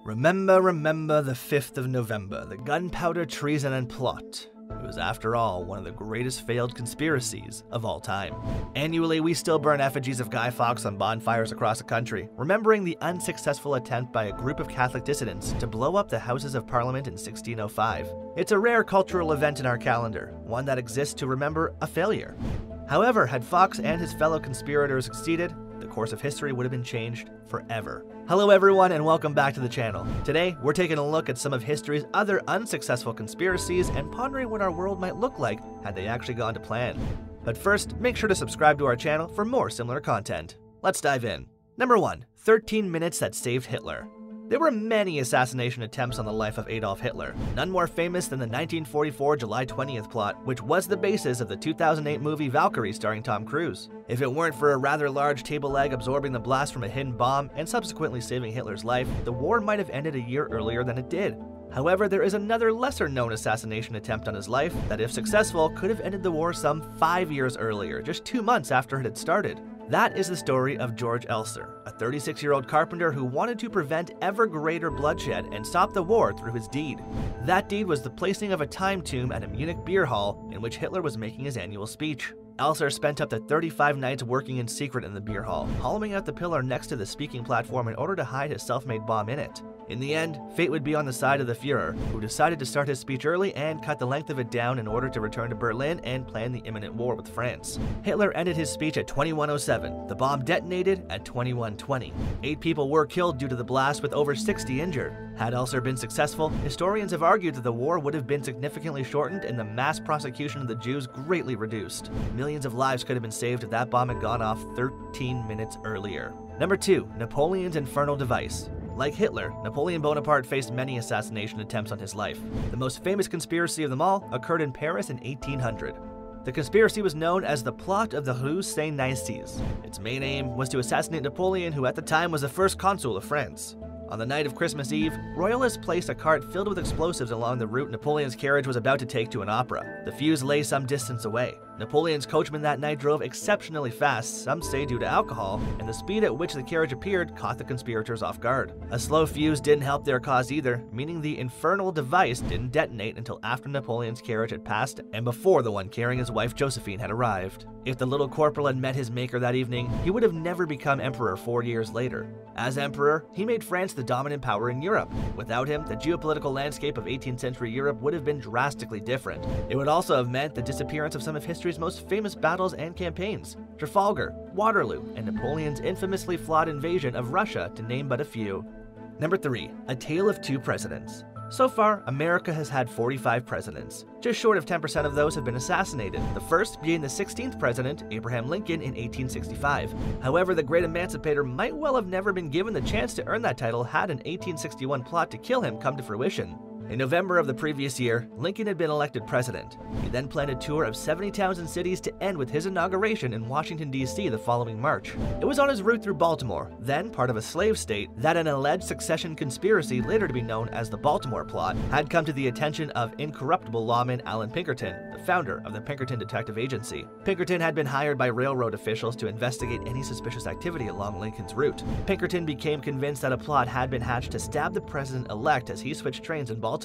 Remember the 5th of November, the Gunpowder Treason and Plot. It was, after all, one of the greatest failed conspiracies of all time. Annually, we still burn effigies of Guy Fawkes on bonfires across the country, remembering the unsuccessful attempt by a group of Catholic dissidents to blow up the Houses of Parliament in 1605. It's a rare cultural event in our calendar, one that exists to remember a failure. However, had Fawkes and his fellow conspirators succeeded, the course of history would have been changed forever. Hello everyone and welcome back to the channel. Today, we're taking a look at some of history's other unsuccessful conspiracies and pondering what our world might look like had they actually gone to plan. But first, make sure to subscribe to our channel for more similar content. Let's dive in. Number 1. 13 Minutes That Saved Hitler. There were many assassination attempts on the life of Adolf Hitler, none more famous than the 1944 July 20th plot, which was the basis of the 2008 movie Valkyrie starring Tom Cruise. If it weren't for a rather large table leg absorbing the blast from a hidden bomb and subsequently saving Hitler's life, the war might have ended a year earlier than it did. However, there is another lesser-known assassination attempt on his life that, if successful, could have ended the war some 5 years earlier, just 2 months after it had started. That is the story of George Elser, a 36-year-old carpenter who wanted to prevent ever greater bloodshed and stop the war through his deed. That deed was the placing of a time tomb at a Munich beer hall in which Hitler was making his annual speech. Elser spent up to 35 nights working in secret in the beer hall, hollowing out the pillar next to the speaking platform in order to hide his self-made bomb in it. In the end, fate would be on the side of the Führer, who decided to start his speech early and cut the length of it down in order to return to Berlin and plan the imminent war with France. Hitler ended his speech at 21:07. The bomb detonated at 21:20. 8 people were killed due to the blast, with over 60 injured. Had Elser been successful, historians have argued that the war would have been significantly shortened and the mass prosecution of the Jews greatly reduced. Millions of lives could have been saved if that bomb had gone off 13 minutes earlier. Number 2. Napoleon's infernal device. Like Hitler, Napoleon Bonaparte faced many assassination attempts on his life. The most famous conspiracy of them all occurred in Paris in 1800. The conspiracy was known as the Plot of the Rue Saint-Nicaise. Its main aim was to assassinate Napoleon, who at the time was the first consul of France. On the night of Christmas Eve, royalists placed a cart filled with explosives along the route Napoleon's carriage was about to take to an opera. The fuse lay some distance away. Napoleon's coachman that night drove exceptionally fast, some say due to alcohol, and the speed at which the carriage appeared caught the conspirators off guard. A slow fuse didn't help their cause either, meaning the infernal device didn't detonate until after Napoleon's carriage had passed and before the one carrying his wife Josephine had arrived. If the little corporal had met his maker that evening, he would have never become emperor 4 years later. As emperor, he made France the dominant power in Europe. Without him, the geopolitical landscape of 18th century Europe would have been drastically different. It would also have meant the disappearance of some of history's most famous battles and campaigns: Trafalgar, Waterloo, and Napoleon's infamously flawed invasion of Russia, to name but a few. Number 3. A Tale of Two Presidents. So far, America has had 45 presidents. Just short of 10% of those have been assassinated, the first being the 16th president, Abraham Lincoln, in 1865. However, the great emancipator might well have never been given the chance to earn that title had an 1861 plot to kill him come to fruition. In November of the previous year, Lincoln had been elected president. He then planned a tour of 70 towns and cities to end with his inauguration in Washington, D.C. the following March. It was on his route through Baltimore, then part of a slave state, that an alleged succession conspiracy, later to be known as the Baltimore Plot, had come to the attention of incorruptible lawman Allan Pinkerton, the founder of the Pinkerton Detective Agency. Pinkerton had been hired by railroad officials to investigate any suspicious activity along Lincoln's route. Pinkerton became convinced that a plot had been hatched to stab the president-elect as he switched trains in Baltimore.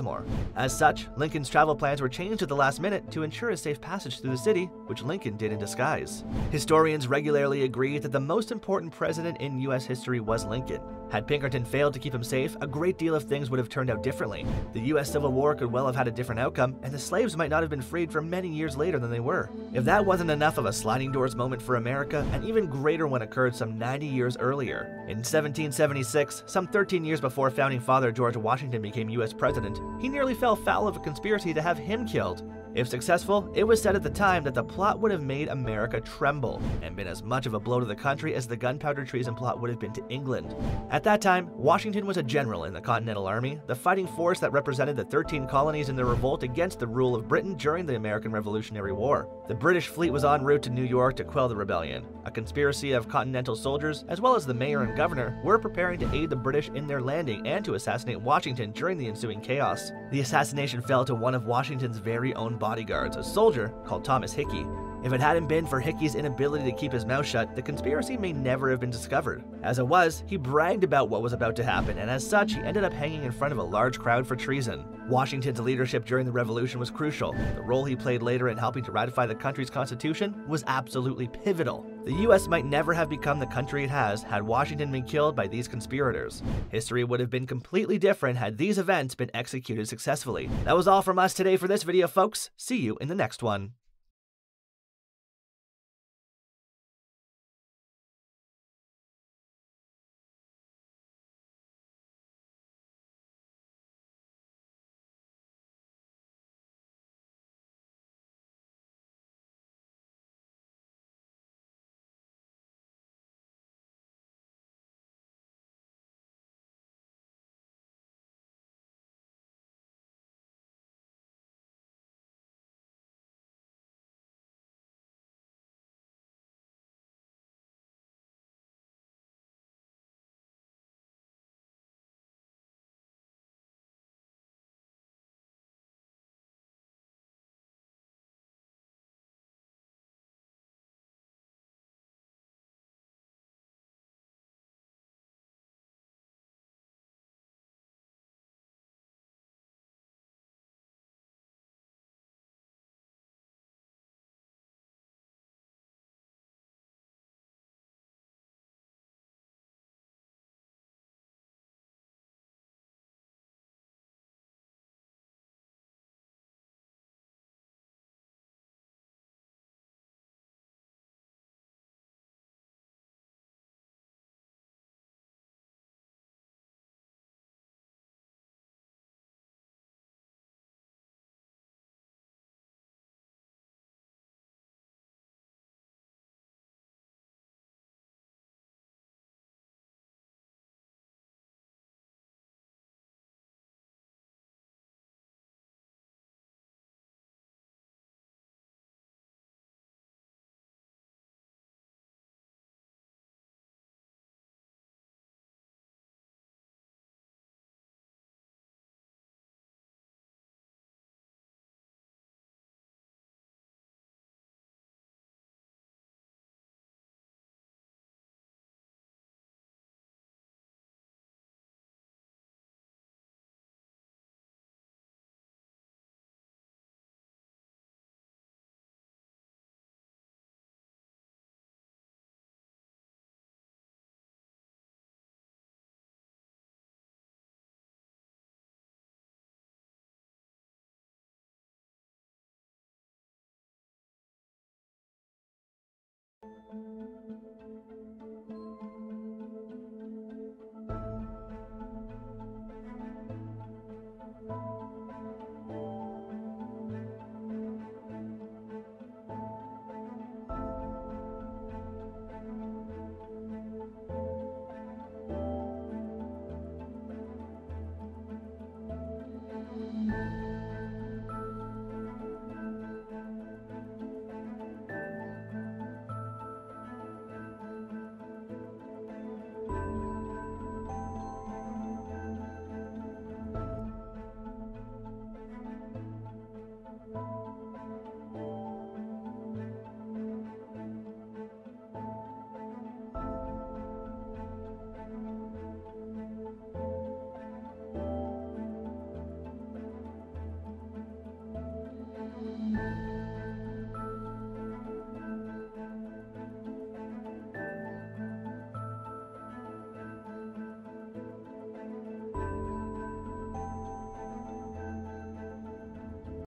As such, Lincoln's travel plans were changed at the last minute to ensure a safe passage through the city, which Lincoln did in disguise. Historians regularly agree that the most important president in U.S. history was Lincoln. Had Pinkerton failed to keep him safe, a great deal of things would have turned out differently. The U.S. Civil War could well have had a different outcome, and the slaves might not have been freed for many years later than they were. If that wasn't enough of a sliding doors moment for America, an even greater one occurred some 90 years earlier. In 1776, some 13 years before founding father George Washington became U.S. president, he nearly fell foul of a conspiracy to have him killed. If successful, it was said at the time that the plot would have made America tremble and been as much of a blow to the country as the Gunpowder Treason Plot would have been to England. At that time, Washington was a general in the Continental Army, the fighting force that represented the 13 colonies in their revolt against the rule of Britain during the American Revolutionary War. The British fleet was en route to New York to quell the rebellion. A conspiracy of Continental soldiers, as well as the mayor and governor, were preparing to aid the British in their landing and to assassinate Washington during the ensuing chaos. The assassination fell to one of Washington's very own bodyguards, a soldier called Thomas Hickey. If it hadn't been for Hickey's inability to keep his mouth shut, the conspiracy may never have been discovered. As it was, he bragged about what was about to happen, and as such, he ended up hanging in front of a large crowd for treason. Washington's leadership during the Revolution was crucial. The role he played later in helping to ratify the country's constitution was absolutely pivotal. The US might never have become the country it has had Washington been killed by these conspirators. History would have been completely different had these events been executed successfully. That was all from us today for this video, folks. See you in the next one.